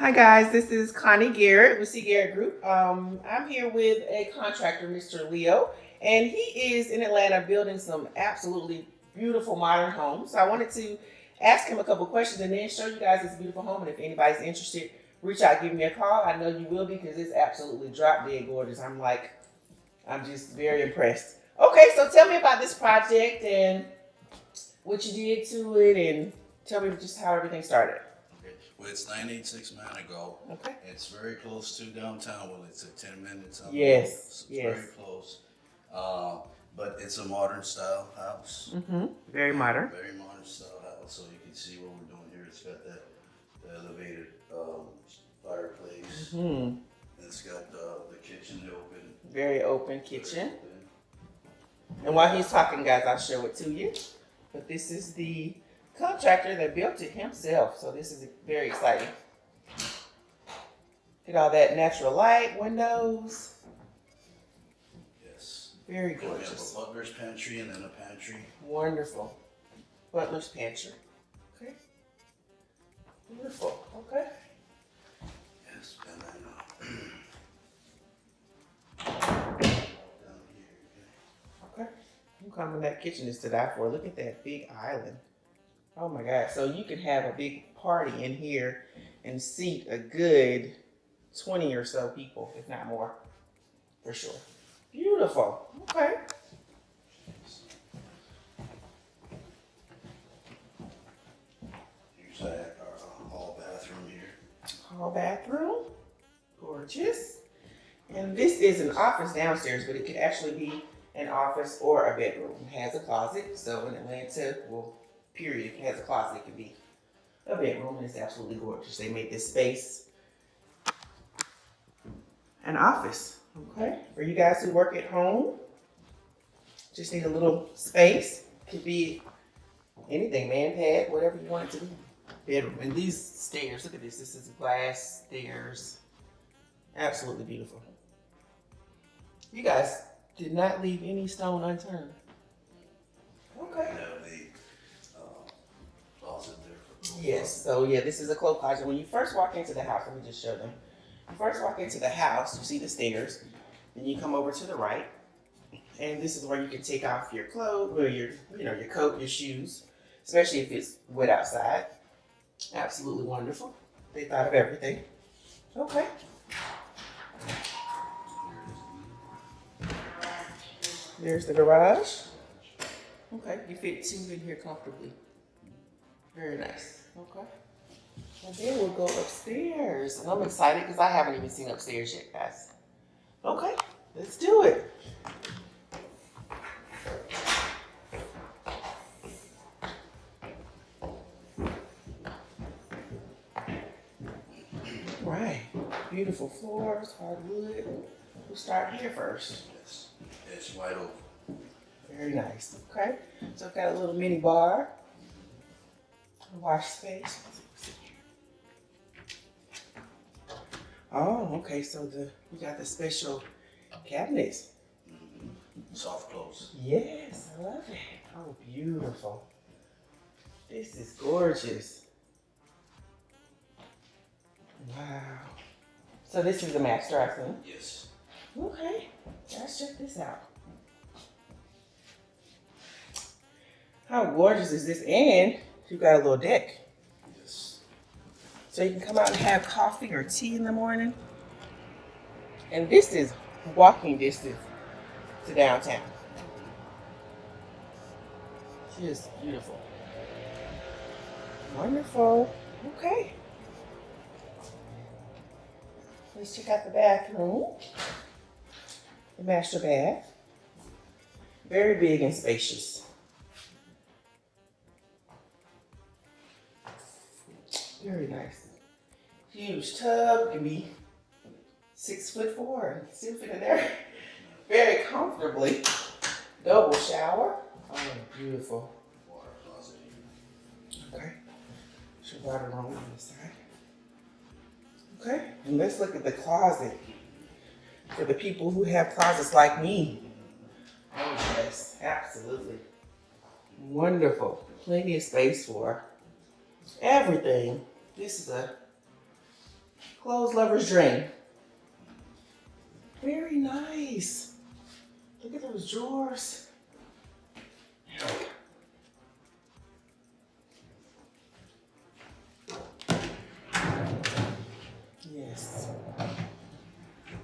Hi guys, this is Connie Garrett with CGARRETT Group. I'm here with a contractor, Mr. Leo, and he is in Atlanta building some absolutely beautiful modern homes. So I wanted to ask him a couple questions and then show you guys this beautiful home. And if anybody's interested, reach out, give me a call. I know you will be because it's absolutely drop dead gorgeous. I'm just very impressed. Okay, so tell me about this project and what you did to it, and tell me just how everything started. Well, it's 986 Manigault. Okay. It's very close to downtown. Well, it's at 10 minutes. Yes. So it's very close. But it's a modern style house. Mm-hmm. Very modern. Very modern style house. So you can see what we're doing here. It's got the elevated fireplace. Mm-hmm. It's got the kitchen open. Very open kitchen. And while he's talking, guys, I'll show it to you. But this is the contractor that built it himself, so this is very exciting. Get all that natural light, windows. Yes. Very We have gorgeous. a butler's pantry and then a pantry. Wonderful. Butler's pantry. Okay. Beautiful. Okay. Yes, and then down here. Okay. I'm coming. That kitchen is to die for. Look at that big island. Oh my God. So you can have a big party in here and seat a good 20 or so people, if not more, for sure. Beautiful. Okay. Here's our hall bathroom here. Hall bathroom. Gorgeous. And this is an office downstairs, but it could actually be an office or a bedroom. It has a closet. So in Atlanta, well, period, if it has a closet, it could be a bedroom, and it's absolutely gorgeous. They made this space an office, okay? For you guys who work at home, just need a little space. Could be anything, man pad, whatever you want it to be. Bedroom. And these stairs, look at this. This is glass stairs. Absolutely beautiful. You guys did not leave any stone unturned. Okay. We have the closet there for clothes. Yes, so yeah, this is a clothes closet. When you first walk into the house, let me just show them. You first walk into the house, you see the stairs, then you come over to the right, and this is where you can take off your clothes, or your coat, your shoes, especially if it's wet outside. Absolutely wonderful. They thought of everything. Okay. There's the garage. Okay, you fit two in here comfortably. Very nice. Okay. And then we'll go upstairs. And I'm excited because I haven't even seen upstairs yet, guys. Okay, let's do it. Right. Beautiful floors, hardwood. We'll start here first. Yes. It's wide open. Very nice. Okay. So I've got a little mini bar. Wash space. Oh, okay. So we got the special cabinets. Mm-hmm. Soft close. Yes, I love it. Oh, beautiful. This is gorgeous. Wow. So this is the master, I think. Yes. Okay. Let's check this out. How gorgeous is this? And you got a little deck. Yes. So you can come out and have coffee or tea in the morning. And this is walking distance to downtown. Just beautiful. Wonderful. Okay. Let's check out the bathroom. The master bath. Very big and spacious. Very nice. Huge tub, can be 6'4" and still fit in there very comfortably. Double shower. Oh, beautiful. Water closet here. Okay. Should water room on the side. Okay. And let's look at the closet for the people who have closets like me. Oh yes, absolutely. Wonderful. Plenty of space for everything. This is a Clothes lover's dream. Very nice. Look at those drawers. Yes.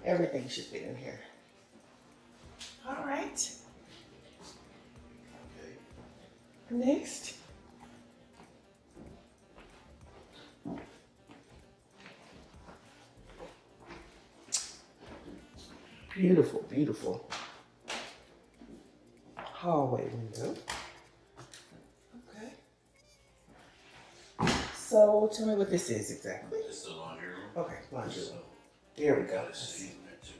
Everything should fit in here. All right. Okay. Next. Beautiful, beautiful. Hallway window. Okay. So tell me what this is exactly. It's the laundry room. Okay, laundry room. So, There we we go. got a sink in there too.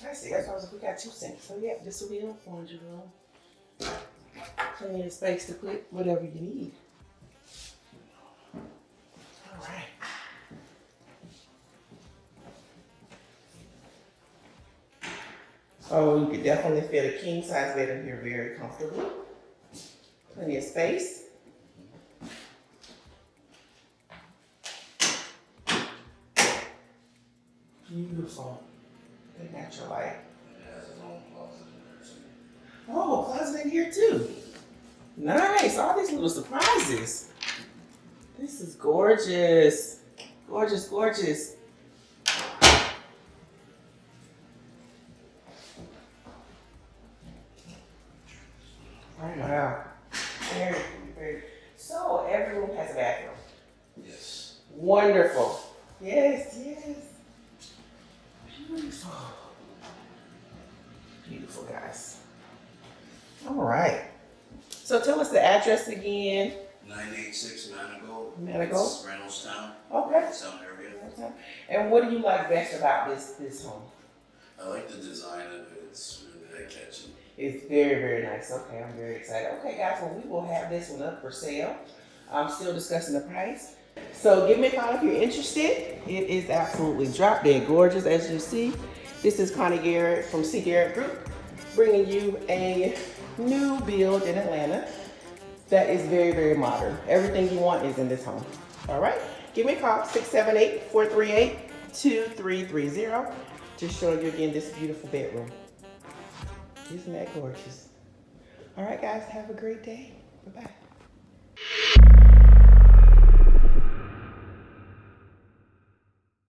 I see. That's why I was like, we got 2 sinks. So yeah, this will be a laundry room. Plenty of space to put whatever you need. All right. Oh, you could definitely fit a king size bed in here very comfortably. Plenty of space. Beautiful. Good natural light. It has its own closet in there too. Oh, closet in here too. Nice. All these little surprises. This is gorgeous. Gorgeous, gorgeous. Oh, wow. Very, very. So every room has a bathroom. Yes. Wonderful. Yes, yes. Beautiful. Beautiful, guys. All right. So tell us the address again. 986 Manigault. Manigault. It's Reynoldstown. Okay. Sound area. And what do you like best about this home? I like the design of it. It's really catchy. It's very, very nice. Okay, I'm very excited. Okay, guys, well, we will have this one up for sale. I'm still discussing the price. So give me a call if you're interested. It is absolutely drop dead gorgeous, as you see. This is Connie Garrett from C. Garrett Group, bringing you a new build in Atlanta that is very, very modern. Everything you want is in this home. All right, give me a call, 678-438-2330. Just showing you again this beautiful bedroom. Isn't that gorgeous? All right, guys, have a great day. Bye-bye.